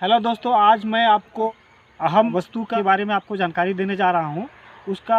Hello दोस्तों, आज मैं आपको अहम वस्तु के बारे में आपको जानकारी देने जा रहा हूँ। उसका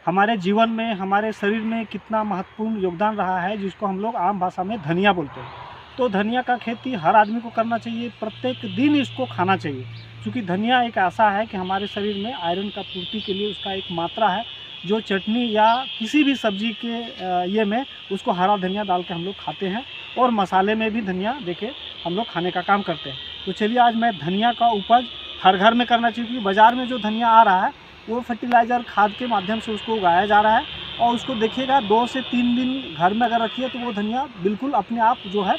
हमारे जीवन में, हमारे शरीर में कितना महत्वपूर्ण योगदान रहा है, जिसको हम लोग आम भाषा में धनिया बोलते हैं। तो धनिया का खेती हर आदमी को करना चाहिए, प्रत्येक दिन इसको खाना चाहिए, क्योंकि धनिया एक ऐसा है कि हमारे शरीर में आयरन का पूर्ति के लिए उसका एक मात्रा है, जो चटनी या किसी भी सब्जी के ये में उसको हरा धनिया डाल के हम लोग खाते हैं, और मसाले में भी धनिया देके हम लोग खाने का काम करते हैं। तो चलिए, आज मैं धनिया का उपज हर घर में करना चाहिए, क्योंकि बाज़ार में जो धनिया आ रहा है वो फर्टिलाइज़र खाद के माध्यम से उसको उगाया जा रहा है, और उसको देखिएगा 2 से 3 दिन घर में अगर रखिए तो वो धनिया बिल्कुल अपने आप जो है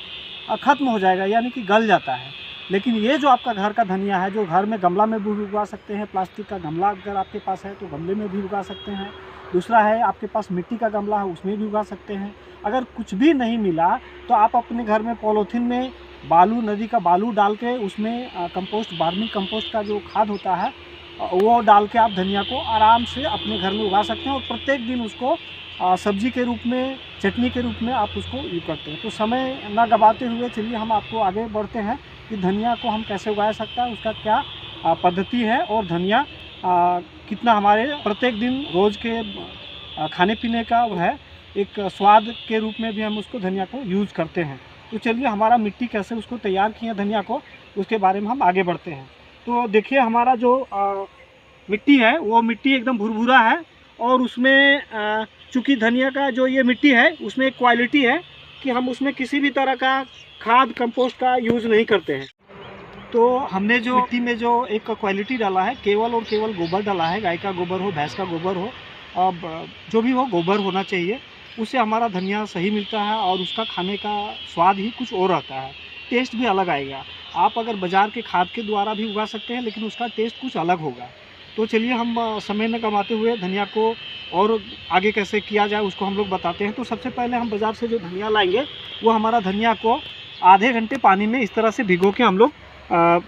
ख़त्म हो जाएगा, यानी कि गल जाता है। लेकिन ये जो आपका घर का धनिया है, जो घर में गमला में भी उगा सकते हैं, प्लास्टिक का गमला अगर आपके पास है तो गमले में भी उगा सकते हैं। दूसरा है, आपके पास मिट्टी का गमला है, उसमें भी उगा सकते हैं। अगर कुछ भी नहीं मिला तो आप अपने घर में पॉलीथीन में बालू, नदी का बालू डाल के उसमें कंपोस्ट, वर्मी कंपोस्ट का जो खाद होता है वो डाल के आप धनिया को आराम से अपने घर में उगा सकते हैं, और प्रत्येक दिन उसको सब्जी के रूप में, चटनी के रूप में आप उसको यूज करते हैं। तो समय ना गवाते हुए चलिए हम आपको आगे बढ़ते हैं कि धनिया को हम कैसे उगा सकते हैं, उसका क्या पद्धति है, और धनिया कितना हमारे प्रत्येक दिन रोज़ के खाने पीने का है, एक स्वाद के रूप में भी हम उसको धनिया को यूज़ करते हैं। तो चलिए, हमारा मिट्टी कैसे उसको तैयार किए धनिया को, उसके बारे में हम आगे बढ़ते हैं। तो देखिए, हमारा जो मिट्टी है वो मिट्टी एकदम भुरभुरा है, और उसमें चूँकि धनिया का जो ये मिट्टी है उसमें एक क्वालिटी है कि हम उसमें किसी भी तरह का खाद, कंपोस्ट का यूज़ नहीं करते हैं। तो हमने जो मिट्टी में जो एक क्वालिटी डाला है, केवल और केवल गोबर डाला है। गाय का गोबर हो, भैंस का गोबर हो, अब जो भी हो, गोबर होना चाहिए। उससे हमारा धनिया सही मिलता है, और उसका खाने का स्वाद ही कुछ और आता है, टेस्ट भी अलग आएगा। आप अगर बाज़ार के खाद के द्वारा भी उगा सकते हैं, लेकिन उसका टेस्ट कुछ अलग होगा। तो चलिए, हम समय न गंवाते हुए धनिया को और आगे कैसे किया जाए उसको हम लोग बताते हैं। तो सबसे पहले हम बाज़ार से जो धनिया लाएंगे, वो हमारा धनिया को आधे घंटे पानी में इस तरह से भिगो के हम लोग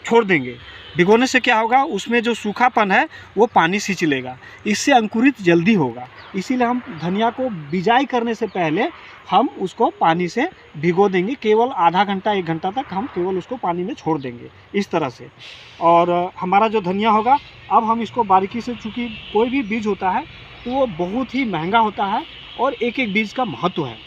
छोड़ देंगे। भिगोने से क्या होगा, उसमें जो सूखापन है वो पानी खींच लेगा, इससे अंकुरित जल्दी होगा। इसीलिए हम धनिया को बिजाई करने से पहले हम उसको पानी से भिगो देंगे, केवल आधा घंटा 1 घंटा तक हम केवल उसको पानी में छोड़ देंगे इस तरह से। और हमारा जो धनिया होगा, अब हम इसको बारीकी से, चूँकि कोई भी बीज होता है तो वो बहुत ही महंगा होता है, और एक एक बीज का महत्व है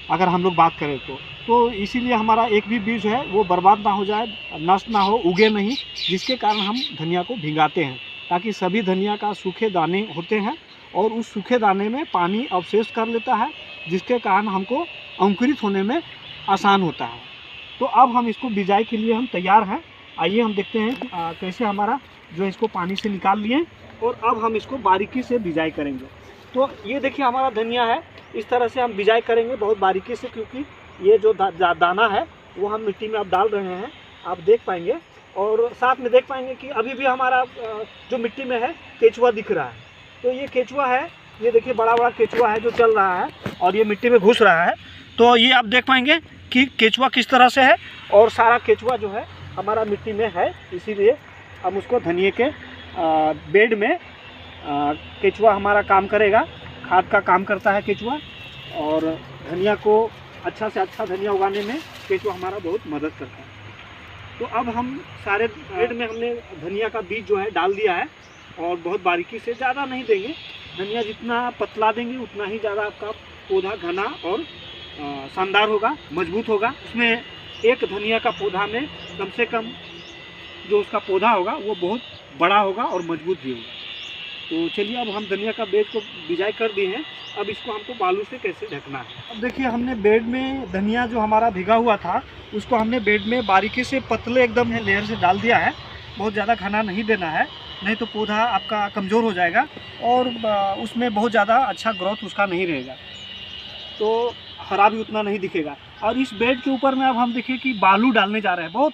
अगर हम लोग बात करें तो इसीलिए हमारा एक भी बीज है वो बर्बाद ना हो जाए, नष्ट ना हो, उगे नहीं, जिसके कारण हम धनिया को भिगाते हैं, ताकि सभी धनिया का सूखे दाने होते हैं, और उस सूखे दाने में पानी अवशेष कर लेता है, जिसके कारण हमको अंकुरित होने में आसान होता है। तो अब हम इसको बिजाई के लिए हम तैयार हैं। आइए हम देखते हैं कैसे हमारा जो इसको पानी से निकाल लिए, और अब हम इसको बारीकी से बिजाई करेंगे। तो ये देखिए, हमारा धनिया है, इस तरह से हम बिजाई करेंगे बहुत बारीकी से, क्योंकि ये जो दाना है वो हम मिट्टी में अब डाल रहे हैं, आप देख पाएंगे, और साथ में देख पाएंगे कि अभी भी हमारा जो मिट्टी में है केचुआ दिख रहा है। तो ये केचुआ है, ये देखिए बड़ा बड़ा केचुआ है जो चल रहा है, और ये मिट्टी में घुस रहा है। तो ये आप देख पाएंगे कि केचुआ किस तरह से है, और सारा केचुआ जो है हमारा मिट्टी में है, इसीलिए हम उसको धनिए के बेड में केचुआ हमारा काम करेगा, खाद का काम करता है केचुआ, और धनिया को अच्छा से अच्छा धनिया उगाने में केचुआ हमारा बहुत मदद करता है। तो अब हम सारे बेड में हमने धनिया का बीज जो है डाल दिया है, और बहुत बारीकी से, ज़्यादा नहीं देंगे। धनिया जितना पतला देंगे उतना ही ज़्यादा आपका पौधा घना और शानदार होगा, मजबूत होगा। उसमें एक धनिया का पौधा में कम से कम जो उसका पौधा होगा वो बहुत बड़ा होगा और मजबूत भी होगा। तो चलिए, अब हम धनिया का बेड को बिजाई कर दिए हैं, अब इसको हमको बालू से कैसे ढकना है। अब देखिए, हमने बेड में धनिया जो हमारा भिगा हुआ था उसको हमने बेड में बारीकी से, पतले एकदम लेयर से डाल दिया है। बहुत ज़्यादा घना नहीं देना है, नहीं तो पौधा आपका कमज़ोर हो जाएगा, और उसमें बहुत ज़्यादा अच्छा ग्रोथ उसका नहीं रहेगा, तो हरा भी उतना नहीं दिखेगा। और इस बेड के ऊपर में अब हम देखिए कि बालू डालने जा रहे हैं, बहुत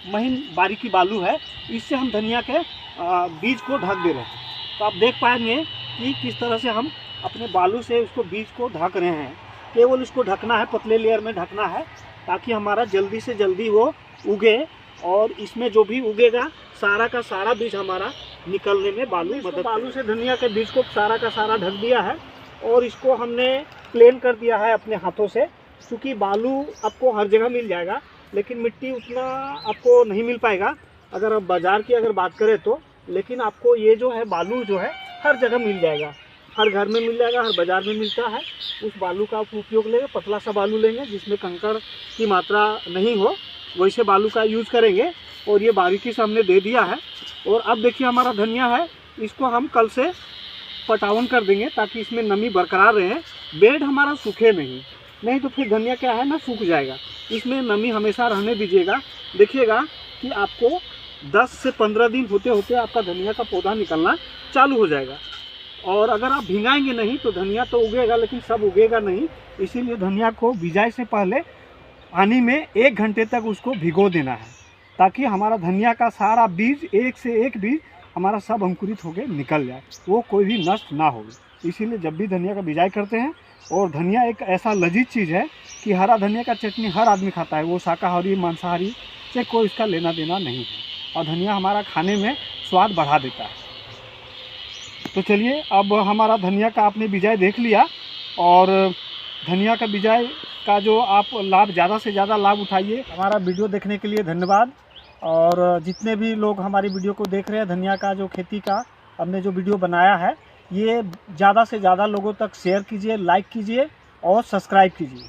महीन बारीकी बालू है, इससे हम धनिया के बीज को ढक दे रहे हैं। तो आप देख पाएंगे कि किस तरह से हम अपने बालू से उसको बीज को ढक रहे हैं। केवल उसको ढकना है, पतले लेयर में ढकना है, ताकि हमारा जल्दी से जल्दी वो उगे, और इसमें जो भी उगेगा सारा का सारा बीज हमारा निकलने में बालू से धनिया के बीज को सारा का सारा ढक दिया है, और इसको हमने प्लेन कर दिया है अपने हाथों से, क्योंकि बालू आपको हर जगह मिल जाएगा, लेकिन मिट्टी उतना आपको नहीं मिल पाएगा अगर आप बाज़ार की अगर बात करें तो। लेकिन आपको ये जो है बालू जो है हर जगह मिल जाएगा, हर घर में मिल जाएगा, हर बाज़ार में मिलता है। उस बालू का आप उपयोग लेंगे, पतला सा बालू लेंगे जिसमें कंकड़ की मात्रा नहीं हो, वैसे बालू का यूज़ करेंगे। और ये बारीकी से हमने दे दिया है। और अब देखिए हमारा धनिया है, इसको हम कल से पटावन कर देंगे ताकि इसमें नमी बरकरार रहे, बेड हमारा सूखे नहीं तो फिर धनिया क्या है ना सूख जाएगा। इसमें नमी हमेशा रहने दीजिएगा। देखिएगा कि आपको 10 से 15 दिन होते होते आपका धनिया का पौधा निकलना चालू हो जाएगा। और अगर आप भिंगाएंगे नहीं तो धनिया तो उगेगा लेकिन सब उगेगा नहीं। इसीलिए धनिया को बिजाई से पहले पानी में 1 घंटे तक उसको भिगो देना है ताकि हमारा धनिया का सारा बीज, एक से एक बीज हमारा सब अंकुरित होकर निकल जाए, वो कोई भी नष्ट ना हो। इसीलिए जब भी धनिया का बिजाई करते हैं, और धनिया एक ऐसा लजीज चीज़ है कि हरा धनिया का चटनी हर आदमी खाता है, वो शाकाहारी मांसाहारी से कोई इसका लेना देना नहीं है। और धनिया हमारा खाने में स्वाद बढ़ा देता है। तो चलिए, अब हमारा धनिया का आपने बिजाई देख लिया, और धनिया का बिजाई का जो आप लाभ ज़्यादा से ज़्यादा लाभ उठाइए। हमारा वीडियो देखने के लिए धन्यवाद। और जितने भी लोग हमारी वीडियो को देख रहे हैं, धनिया का जो खेती का हमने जो वीडियो बनाया है, ये ज़्यादा से ज़्यादा लोगों तक शेयर कीजिए, लाइक कीजिए और सब्सक्राइब कीजिए।